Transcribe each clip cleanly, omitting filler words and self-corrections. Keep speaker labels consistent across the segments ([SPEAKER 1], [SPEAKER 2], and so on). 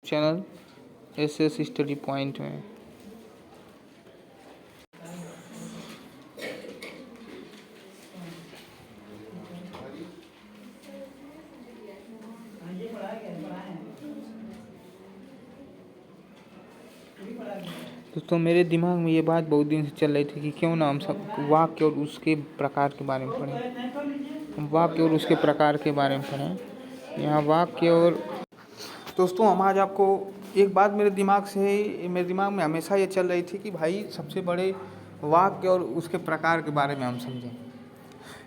[SPEAKER 1] Channel SS study point में। दोस्तों मेरे दिमाग में ये बात बहुत दिन से चल रही थी कि क्यों ना हम सब वाक्य और उसके प्रकार के बारे में पढ़ें। वाक्य और उसके प्रकार के बारे में पढ़ें। यहाँ वाक्य और दोस्तों हम आज आपको एक बात मेरे दिमाग में हमेशा ये चल रही थी कि भाई सबसे बड़े वाक्य और उसके प्रकार के बारे में हम समझें।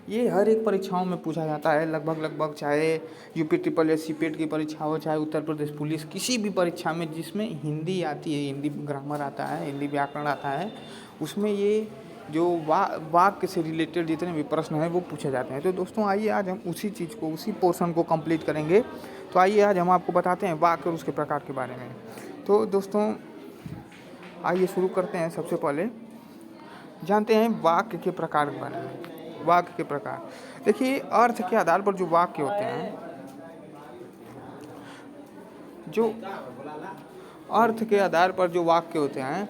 [SPEAKER 1] ये हर एक परीक्षाओं में पूछा जाता है लगभग, चाहे यूपी ट्रिपल एस सीपेट की परीक्षा हो, चाहे उत्तर प्रदेश पुलिस, किसी भी परीक्षा में जिसमें हिंदी आती है, हिंदी ग्रामर आता है, हिंदी व्याकरण आता है, उसमें ये जो वाक्य से रिलेटेड जितने भी प्रश्न हैं वो पूछे जाते हैं। तो दोस्तों आइए आज हम उसी चीज़ को, उसी पोर्शन को कंप्लीट करेंगे। तो आइए आज हम आपको बताते हैं वाक्य और उसके प्रकार के बारे में। तो दोस्तों आइए शुरू करते हैं। सबसे पहले जानते हैं वाक्य के प्रकार के बारे में। वाक्य के प्रकार देखिए, अर्थ के आधार पर जो वाक्य होते हैं, जो अर्थ के आधार पर जो वाक्य होते हैं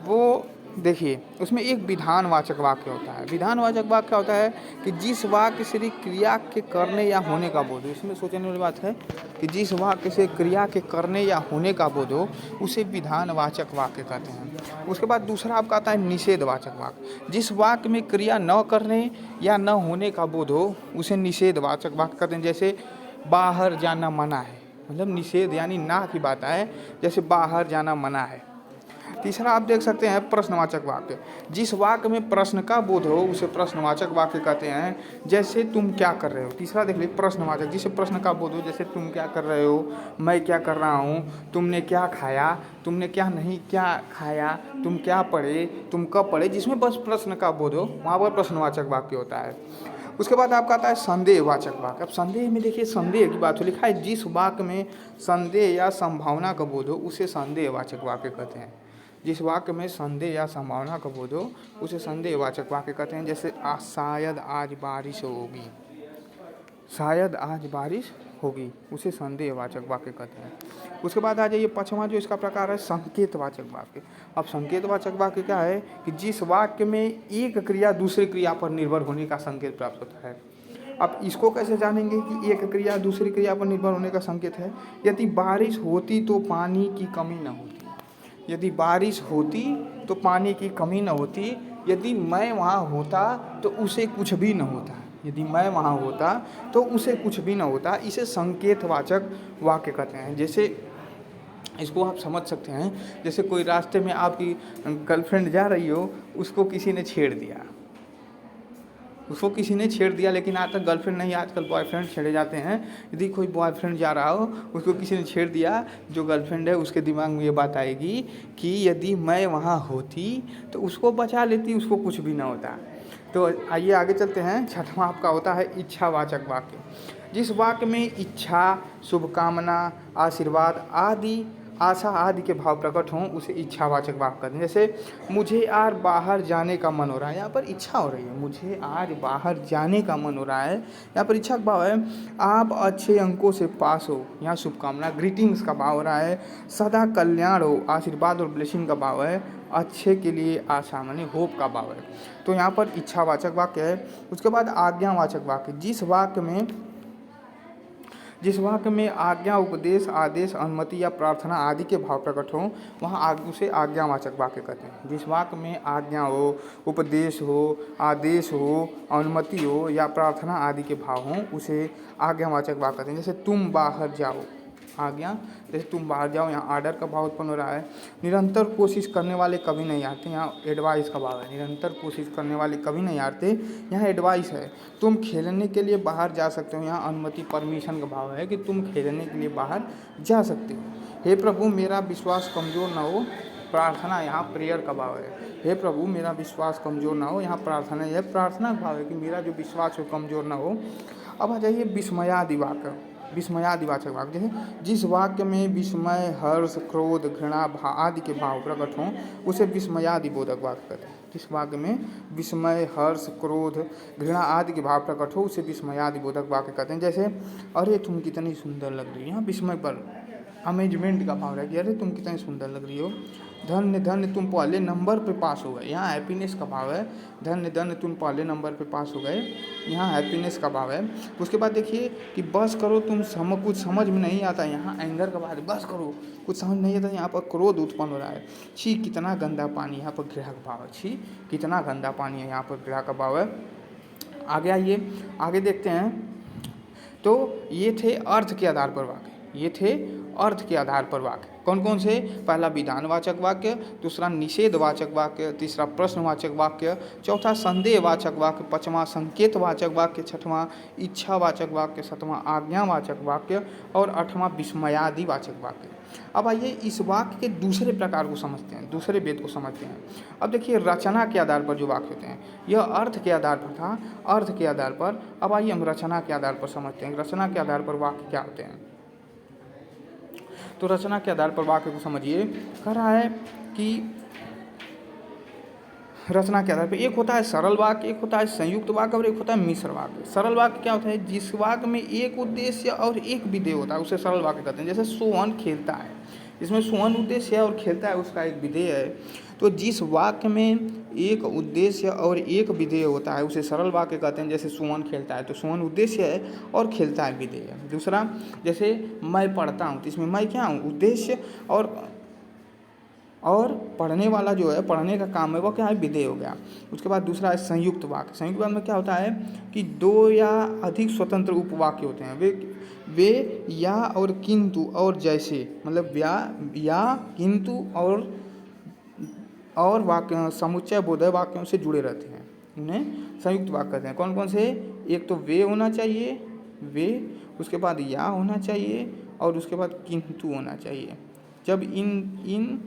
[SPEAKER 1] वो देखिए उसमें एक विधानवाचक वाक्य होता है। विधानवाचक वाक्य क्या होता है कि जिस वाक्य से क्रिया के करने या होने का बोध हो। इसमें सोचने वाली बात है कि जिस वाक्य से क्रिया के करने या होने का बोध हो उसे विधानवाचक वाक्य कहते हैं। उसके बाद दूसरा आपका आता है निषेधवाचक वाक्य। जिस वाक्य में क्रिया न करने या न होने का बोध हो उसे निषेधवाचक वाक्य कहते हैं। जैसे बाहर जाना मना है, मतलब निषेध यानी ना की बात है, जैसे बाहर जाना मना है। तीसरा आप देख सकते हैं प्रश्नवाचक वाक्य। जिस वाक्य में प्रश्न का बोध हो उसे प्रश्नवाचक वाक्य कहते हैं। जैसे तुम क्या कर रहे हो। तीसरा देख लीजिए प्रश्नवाचक, जिसे प्रश्न का बोध हो, जैसे तुम क्या कर रहे हो, मैं क्या कर रहा हूँ, तुमने क्या खाया, तुमने क्या नहीं क्या खाया, तुम क्या पढ़े, तुम कब पढ़े। जिसमें बस प्रश्न का बोध हो वहाँ पर प्रश्नवाचक वाक्य होता है। उसके बाद आपका आता है संदेहवाचक वाक्य। अब संदेह में देखिए संदेह की बात हो, लिखा है जिस वाक्य में संदेह या संभावना का बोध हो उसे संदेहवाचक वाक्य कहते हैं। जिस वाक्य में संदेह या संभावना का बोध हो उसे संदेहवाचक वाक्य कहते हैं। जैसे शायद आज बारिश होगी, शायद आज बारिश होगी, उसे संदेहवाचक वाक्य कहते हैं। उसके बाद आ जाइए पांचवा जो इसका प्रकार है संकेतवाचक वाक्य। अब संकेतवाचक वाक्य क्या है कि जिस वाक्य में एक क्रिया दूसरी क्रिया पर निर्भर होने का संकेत प्राप्त होता है। अब इसको कैसे जानेंगे कि एक क्रिया दूसरी क्रिया पर निर्भर होने का संकेत है। यदि बारिश होती तो पानी की कमी न होती, यदि बारिश होती तो पानी की कमी न होती, यदि मैं वहाँ होता तो उसे कुछ भी न होता, यदि मैं वहाँ होता तो उसे कुछ भी न होता। इसे संकेतवाचक वाक्य कहते हैं। जैसे इसको आप समझ सकते हैं, जैसे कोई रास्ते में आपकी गर्लफ्रेंड जा रही हो, उसको किसी ने छेड़ दिया, लेकिन आज तक गर्लफ्रेंड नहीं, आजकल बॉयफ्रेंड छेड़े जाते हैं। यदि कोई बॉयफ्रेंड जा रहा हो, उसको किसी ने छेड़ दिया, जो गर्लफ्रेंड है उसके दिमाग में ये बात आएगी कि यदि मैं वहाँ होती तो उसको बचा लेती, उसको कुछ भी ना होता। तो आइए आगे चलते हैं। छठवां आपका होता है इच्छावाचक वाक्य। जिस वाक्य में इच्छा, शुभकामना, आशीर्वाद आदि, आशा आदि के भाव प्रकट हों उसे इच्छावाचक वाक्य कहते हैं। जैसे मुझे आज बाहर जाने का मन हो रहा है, यहाँ पर इच्छा हो रही है, मुझे आज बाहर जाने का मन हो रहा है, यहाँ पर इच्छा का भाव है। आप अच्छे अंकों से पास हो, यहाँ शुभकामना ग्रीटिंग्स का भाव हो रहा है। सदा कल्याण हो, आशीर्वाद और ब्लेसिंग का भाव है। अच्छे के लिए आशा माने होप का भाव है। तो यहाँ पर इच्छावाचक वाक्य है। उसके बाद आज्ञावाचक वाक्य। जिस वाक्य में आज्ञा, उपदेश, आदेश, अनुमति या प्रार्थना आदि के भाव प्रकट हों वहाँ उसे आज्ञावाचक वाक्य कहते हैं। जिस वाक्य में आज्ञा हो, उपदेश हो, आदेश हो, अनुमति हो या प्रार्थना आदि के भाव हों उसे आज्ञावाचक वाक्य कहते हैं। जैसे तुम बाहर जाओ, आज्ञा, जैसे तुम बाहर जाओ, यहाँ आर्डर का भाव उत्पन्न हो रहा है। निरंतर कोशिश करने वाले कभी नहीं हारते, यहाँ एडवाइस का भाव है। निरंतर कोशिश करने वाले कभी नहीं हारते, यहाँ एडवाइस है। तुम खेलने के लिए बाहर जा सकते हो, यहाँ अनुमति परमिशन का भाव है कि तुम खेलने के लिए बाहर जा सकते हो। हे प्रभु मेरा विश्वास कमज़ोर ना हो, प्रार्थना, यहाँ प्रेयर का भाव है। हे प्रभु मेरा विश्वास कमज़ोर ना हो, यहाँ प्रार्थना, यह प्रार्थना का भाव है कि मेरा जो विश्वास हो कमज़ोर ना हो। अब आ जाइए विस्मयादि वाक्य, विस्मयादिवाचक वाक्य। जैसे जिस वाक्य में विस्मय, हर्ष, क्रोध, घृणा आदि के भाव प्रकट हों उसे विस्मयादिबोधक वाक्य कहते हैं। जिस वाक्य में विस्मय, हर्ष, क्रोध, घृणा आदि के भाव प्रकट हो उसे विस्मयादिबोधक वाक्य कहते हैं। जैसे अरे तुम कितनी सुंदर लग रही है, यहाँ विस्मय पर अमेजमेंट का भाव रहा कि अरे तुम कितनी सुंदर लग रही हो, धन्य धन्य तुम पहले नंबर पे पास हो गए, यहाँ हैप्पीनेस का भाव है, धन्य धन्य तुम पहले नंबर पे पास हो गए, यहाँ हैप्पीनेस का भाव है। उसके बाद देखिए कि बस करो तुम कुछ समझ में नहीं आता, यहाँ एंगर का भाव है, बस करो कुछ समझ नहीं आता, यहाँ पर क्रोध उत्पन्न हो रहा है, छी कितना गंदा पानी, यहाँ पर गृह का भाव है, छी कितना गंदा पानी है, यहाँ पर गृह का भाव है। आगे आइए, आगे देखते हैं। तो ये थे अर्थ के आधार पर वाक्य, ये थे अर्थ के आधार पर वाक्य। कौन कौन से? पहला विधानवाचक वाक्य, दूसरा निषेधवाचक वाक्य, तीसरा प्रश्नवाचक वाक्य, चौथा संदेहवाचक वाक्य, पांचवा संकेतवाचक वाक्य, छठवां इच्छावाचक वाक्य, सातवां आज्ञावाचक वाक्य और आठवां विस्मयादिवाचक वाक्य। अब आइए इस वाक्य के दूसरे प्रकार को समझते हैं, दूसरे भेद को समझते हैं। अब देखिए रचना के आधार पर जो वाक्य होते हैं, यह अर्थ के आधार पर था, अर्थ के आधार पर। अब आइए हम रचना के आधार पर समझते हैं, रचना के आधार पर वाक्य क्या होते हैं। तो रचना के आधार पर वाक्य को समझिए। कह रहा है कि रचना के आधार पर एक होता है सरल वाक्य, एक होता है संयुक्त वाक्य और एक होता है मिश्र वाक्य। सरल वाक्य क्या होता है? जिस वाक्य में एक उद्देश्य और एक विधेय होता है उसे सरल वाक्य कहते हैं। जैसे सोहन खेलता है, इसमें सोहन उद्देश्य है और खेलता है उसका एक विधेय है। तो जिस वाक्य में एक उद्देश्य और एक विधेय होता है उसे सरल वाक्य कहते हैं। जैसे सोहन खेलता है तो सोहन उद्देश्य है और खेलता है विधेय है। दूसरा जैसे मैं पढ़ता हूँ, तो इसमें मैं क्या हूँ? उद्देश्य, और पढ़ने वाला जो है, पढ़ने का काम है, वो क्या है? विधेय हो गया। उसके बाद दूसरा है संयुक्त वाक्य। संयुक्त वाक्य में क्या होता है कि दो या अधिक स्वतंत्र उपवाक्य होते हैं। वे या और किंतु और जैसे, मतलब या किंतु और वाक्य समुच्चय बोधक वाक्यों से जुड़े रहते हैं, उन्हें संयुक्त वाक्य कहते हैं। कौन कौन से? एक तो वे होना चाहिए, वे, उसके बाद या होना चाहिए और उसके बाद किंतु होना चाहिए। जब इन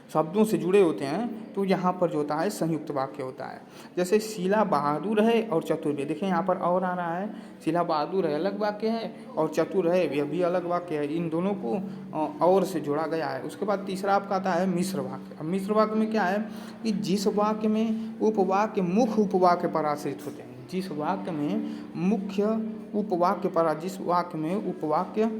[SPEAKER 1] शब्दों से जुड़े होते हैं तो यहाँ पर जो होता है संयुक्त वाक्य होता है। जैसे शीला बहादुर है और चतुर भी, देखिए यहाँ पर और आ रहा है, शीला बहादुर है अलग वाक्य है और चतुर है यह भी अलग वाक्य है, इन दोनों को और से जोड़ा गया है। उसके बाद तीसरा आपका आता है मिश्र वाक्य। अब मिश्र वाक्य में क्या है कि जिस वाक्य में उपवाक्य मुख्य उपवाक्य पर आश्रित होते हैं, जिस वाक्य में मुख्य उपवाक्य पर, जिस वाक्य में उपवाक्य,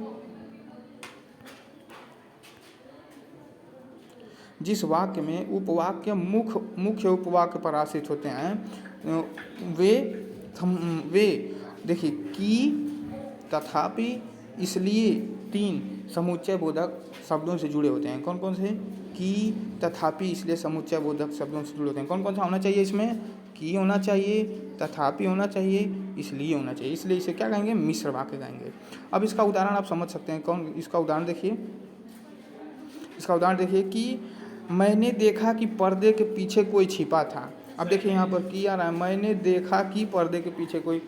[SPEAKER 1] जिस वाक्य में उपवाक्य मुख्य उपवाक्य पर आश्रित होते हैं वे देखिए कि, तथापि, इसलिए, तीन समुच्चय बोधक शब्दों से जुड़े होते हैं। कौन कौन से? कि, तथापि, इसलिए समुच्चय बोधक शब्दों से जुड़े होते हैं। कौन कौन सा होना चाहिए इसमें? कि होना चाहिए, तथापि होना चाहिए, इसलिए होना चाहिए। इसलिए इसे क्या कहेंगे? मिश्र वाक्य कहेंगे। अब इसका उदाहरण आप समझ सकते हैं। कौन? इसका उदाहरण देखिए, इसका उदाहरण देखिए कि मैंने देखा कि पर्दे के पीछे कोई छिपा था। अब देखिए यहाँ पर की आ रहा है, मैंने देखा कि पर्दे के पीछे कोई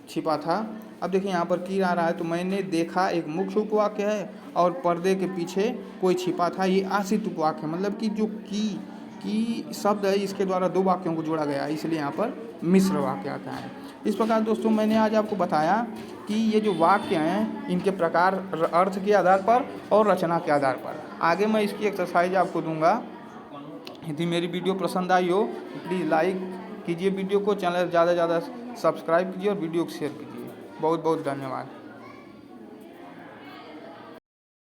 [SPEAKER 1] छिपा था। अब देखिए यहाँ पर की आ रहा है, तो मैंने देखा एक मुख्य उपवाक्य है और पर्दे के पीछे कोई छिपा था ये आश्रित उपवाक्य है। मतलब कि जो की शब्द है इसके द्वारा दो वाक्यों को जोड़ा गया है, इसलिए यहाँ पर मिश्र वाक्य आता है। इस प्रकार दोस्तों मैंने आज आपको बताया कि ये जो वाक्य हैं इनके प्रकार अर्थ के आधार पर और रचना के आधार पर। आगे मैं इसकी एक्सरसाइज आपको दूंगा। यदि मेरी वीडियो पसंद आई हो प्लीज़ लाइक कीजिए वीडियो को, चैनल ज़्यादा से ज़्यादा सब्सक्राइब कीजिए और वीडियो को शेयर कीजिए। बहुत बहुत धन्यवाद।